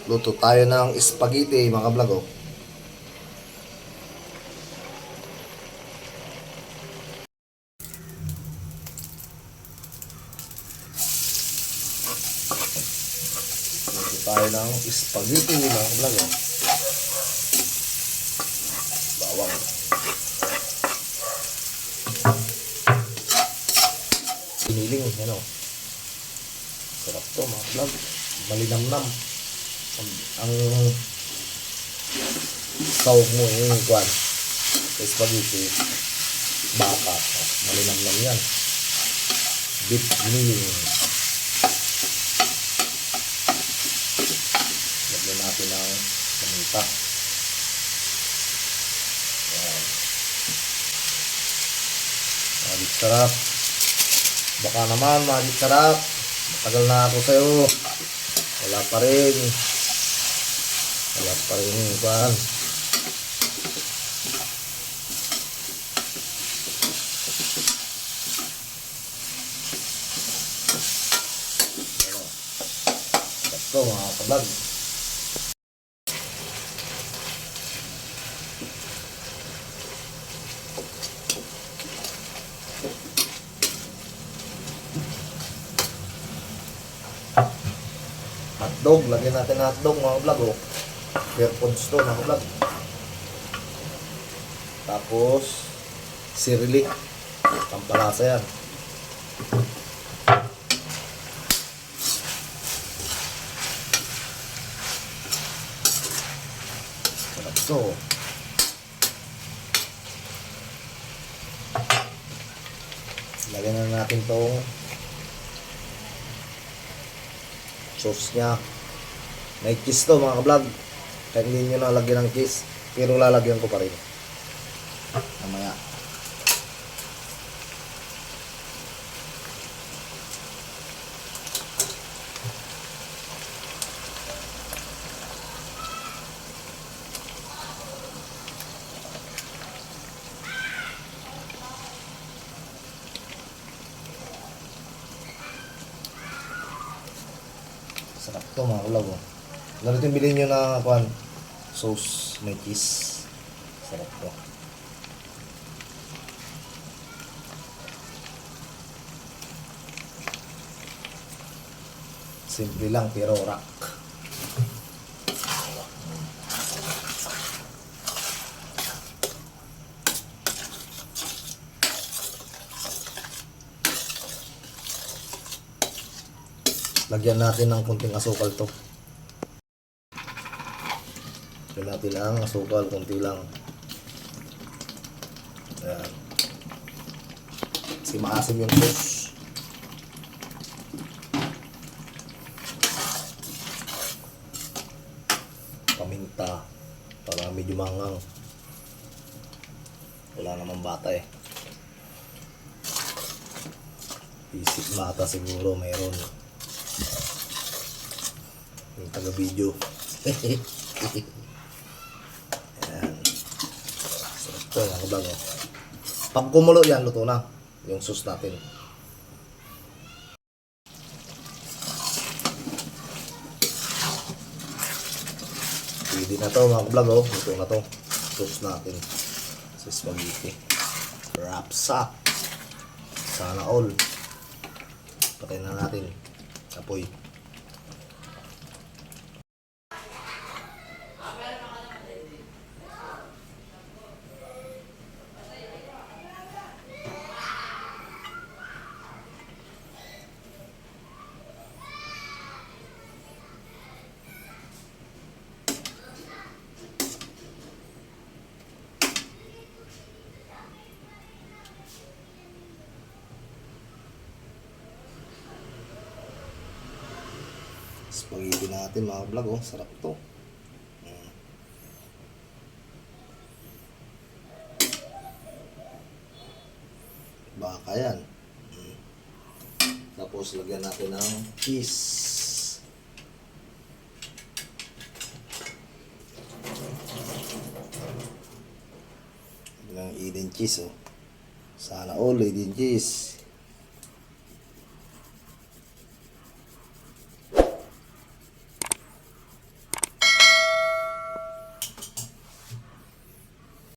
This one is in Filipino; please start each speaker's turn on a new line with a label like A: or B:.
A: Luto tayo ng spaghetti mga vlog oh. Luto tayo ng spaghetti mga vlog oh. Bawang. Piniling yan oh. Sarap to mga vlog. Malinamnam. Ang sahog mo yung kwan spaghetti baka malinamnam yan. Beef giniling. Lagyan natin ng paminta. Yan. Magit sarap. Baka naman magit sarap. Matagal na ako sa'yo. Wala pa rin yung kwan. Ito mga kablog. Hotdog, lagyan natin ng hotdog mga kablog oh. Pure foods to mga kablog. Tapos sirili, pampalasa yan. Sarap to. Lagyan na natin tong sauce nya. May cheese to mga kablog. Kahit hindi nyo nalagyan ng cheese, pero lalagyan ko pa rin mamaya. Sarap to mga kablog oh. Ganito yung bilhin nyo na kwan sauce, may cheese. Sarap to. Simple lang pero rock. Lagyan natin ng kunting asukal to. Lagyan natin ang asukal, kunti lang. Ayan. Kasi maasim yung sauce. Paminta para medyo mangang. Wala namang bata eh. Isip bata siguro mayroon. Yung taga-video. Ayan. So, ito yung kablog. Pag kumulo yan, luto na yung sauce natin. Pwede na to mga kablog. Luto na to. Sauce natin sa spaghetti. Wraps up. Sana all. Patay na natin. Apoy. Spaghetti natin mga vlog oh. Sarap to. Baka yan. Tapos lagyan natin ng cheese. Lagyan ng Eden cheese oh. Sana all Eden cheese.